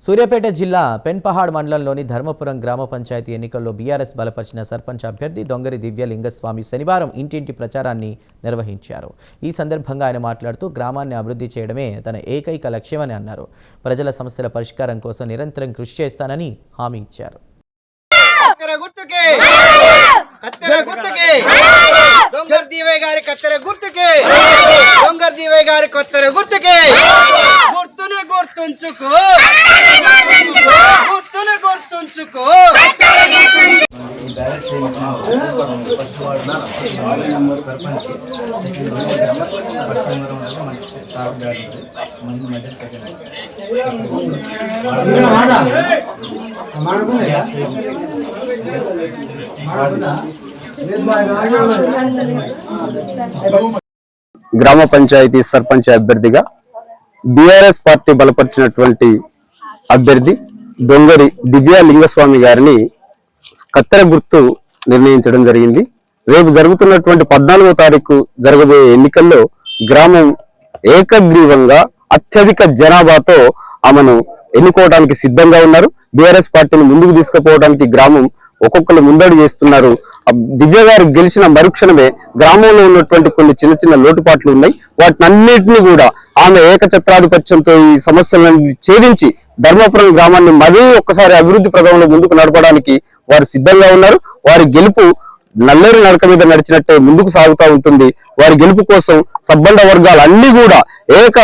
సూర్యాపేట జిల్లా పెన్పహాడ్ మండలంలోని ధర్మపురం గ్రామ పంచాయతీ ఎన్నికల్లో బీఆర్ఎస్ బలపరిచిన సర్పంచ్ అభ్యర్థి దొంగరి దివ్యలింగస్వామి శనివారం ఇంటింటి ప్రచారాన్ని నిర్వహించారు. ఈ సందర్భంగా ఆయన మాట్లాడుతూ గ్రామాన్ని అభివృద్ధి చేయడమే తన ఏకైక లక్ష్యమని అన్నారు. ప్రజల సమస్యల పరిష్కారం కోసం నిరంతరం కృషి చేస్తానని హామీ ఇచ్చారు. గ్రామ పంచాయతీ సర్పంచ్ అభ్యర్థిగా బీఆర్ఎస్ పార్టీ బలపరిచినటువంటి అభ్యర్థి దొంగరి దివ్యలింగస్వామి గారిని కత్తెర గుర్తు నిర్ణయించడం జరిగింది. రేపు జరుగుతున్నటువంటి 14వ తారీఖు జరగబోయే ఎన్నికల్లో గ్రామం ఏకగ్రీవంగా అత్యధిక జనాభాతో ఆమెను ఎన్నుకోవడానికి సిద్ధంగా ఉన్నారు. బీఆర్ఎస్ పార్టీని ముందుకు తీసుకుపోవడానికి గ్రామం ఒక్కొక్కరు ముందడుగు చేస్తున్నారు. దివ్య గారు గెలిచిన మరుక్షణమే గ్రామంలో ఉన్నటువంటి కొన్ని చిన్న చిన్న లోటుపాట్లు ఉన్నాయి. వాటినన్నింటినీ కూడా ఆమె ఏకఛత్రాధిపత్యంతో ఈ సమస్యలను ఛేదించి ధర్మపురం గ్రామాన్ని మరీ ఒక్కసారి అభివృద్ధి ప్రదంలో ముందుకు నడపడానికి వారు సిద్ధంగా ఉన్నారు. వారి గెలుపు నల్లేరు నడక మీద నడిచినట్టే ముందుకు సాగుతూ ఉంటుంది. వారి గెలుపు కోసం సబ్బండ వర్గాలన్నీ కూడా ఏక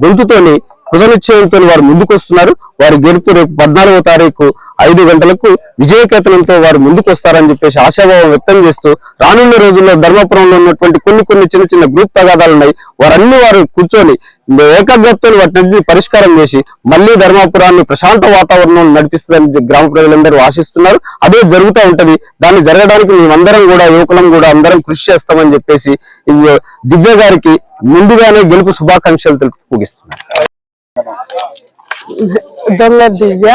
గొంతుతోని కృతనిశ్చయంతో వారు ముందుకు వస్తున్నారు. వారి గెలుపు రేపు 14వ తారీఖు 5 గంటలకు విజయకేతనంతో వారు ముందుకు వస్తారని చెప్పేసి ఆశాభావం వ్యక్తం చేస్తూ రానున్న రోజుల్లో ధర్మపురంలో ఉన్నటువంటి కొన్ని చిన్న చిన్న గ్రూప్ తగాదాలు ఉన్నాయి. వారు కూర్చొని ఏకాగ్రతతో వాటిని పరిష్కారం చేసి మళ్ళీ ధర్మపురాన్ని ప్రశాంత వాతావరణం నడిపిస్తుందని గ్రామ ప్రజలందరూ ఆశిస్తున్నారు. అదే జరుగుతూ ఉంటది. దాన్ని జరగడానికి మేమందరం కూడా యువకులం కూడా అందరం కృషి చేస్తామని చెప్పేసి దివ్య గారికి ముందుగానే గెలుపు శుభాకాంక్షలు తెలుపు ముగిస్తున్నారు. దొంగ దివ్య,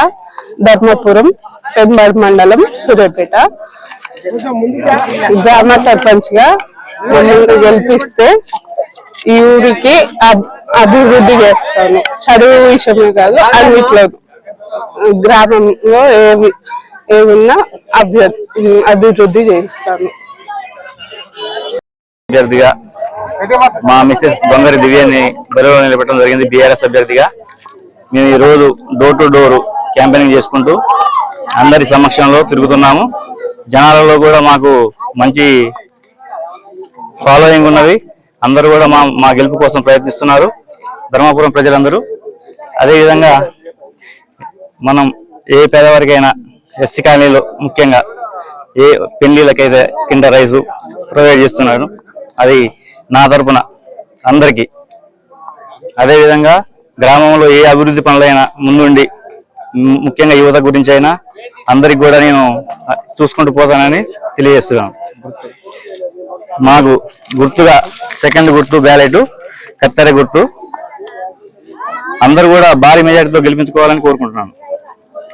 ధర్మపురం, పెన్పహాడ్ మండలం, సూర్యాపేట. గ్రామ సర్పంచ్ గా మమ్మల్ని గెలిపిస్తే ఈ ఊరికి అభివృద్ధి చేస్తాను. చదువు విషయమే కాదు, అన్నిట్లో గ్రామంలో ఏమున్నా అభివృద్ధి చేస్తాను. అభ్యర్థిగా మా మిసెస్ దొంగరి దివ్యని బరిలో నిలబెట్టడం జరిగింది. బీఆర్ఎస్ అభ్యర్థిగా మేము ఈ రోజు డోర్ టు డోర్ క్యాంపెయినింగ్ చేసుకుంటూ అందరి సమక్షంలో తిరుగుతున్నాము. జనాలలో కూడా మాకు మంచి ఫాలోయింగ్ ఉన్నది. అందరూ కూడా మా గెలుపు కోసం ప్రయత్నిస్తున్నారు, ధర్మపురం ప్రజలందరూ. అదేవిధంగా మనం ఏ పేదవారికైనా ఎస్సీ కాలనీలో ముఖ్యంగా ఏ పెళ్లిళ్ళకైతే కింద రైసు ప్రొవైడ్ చేస్తున్నారు. అది నా తరపున అందరికీ. అదేవిధంగా గ్రామంలో ఏ అభివృద్ధి పనులైనా ముందుండి ముఖ్యంగా యువత గురించి అయినా అందరికి కూడా నేను చూసుకుంటూ పోతానని తెలియజేస్తున్నాను. మాకు గుర్తుగా సెకండ్ గుర్తు బ్యాలెట్ కత్తెర గుర్తు. అందరూ కూడా భారీ మెజార్టీతో గెలిపించుకోవాలని కోరుకుంటున్నాను.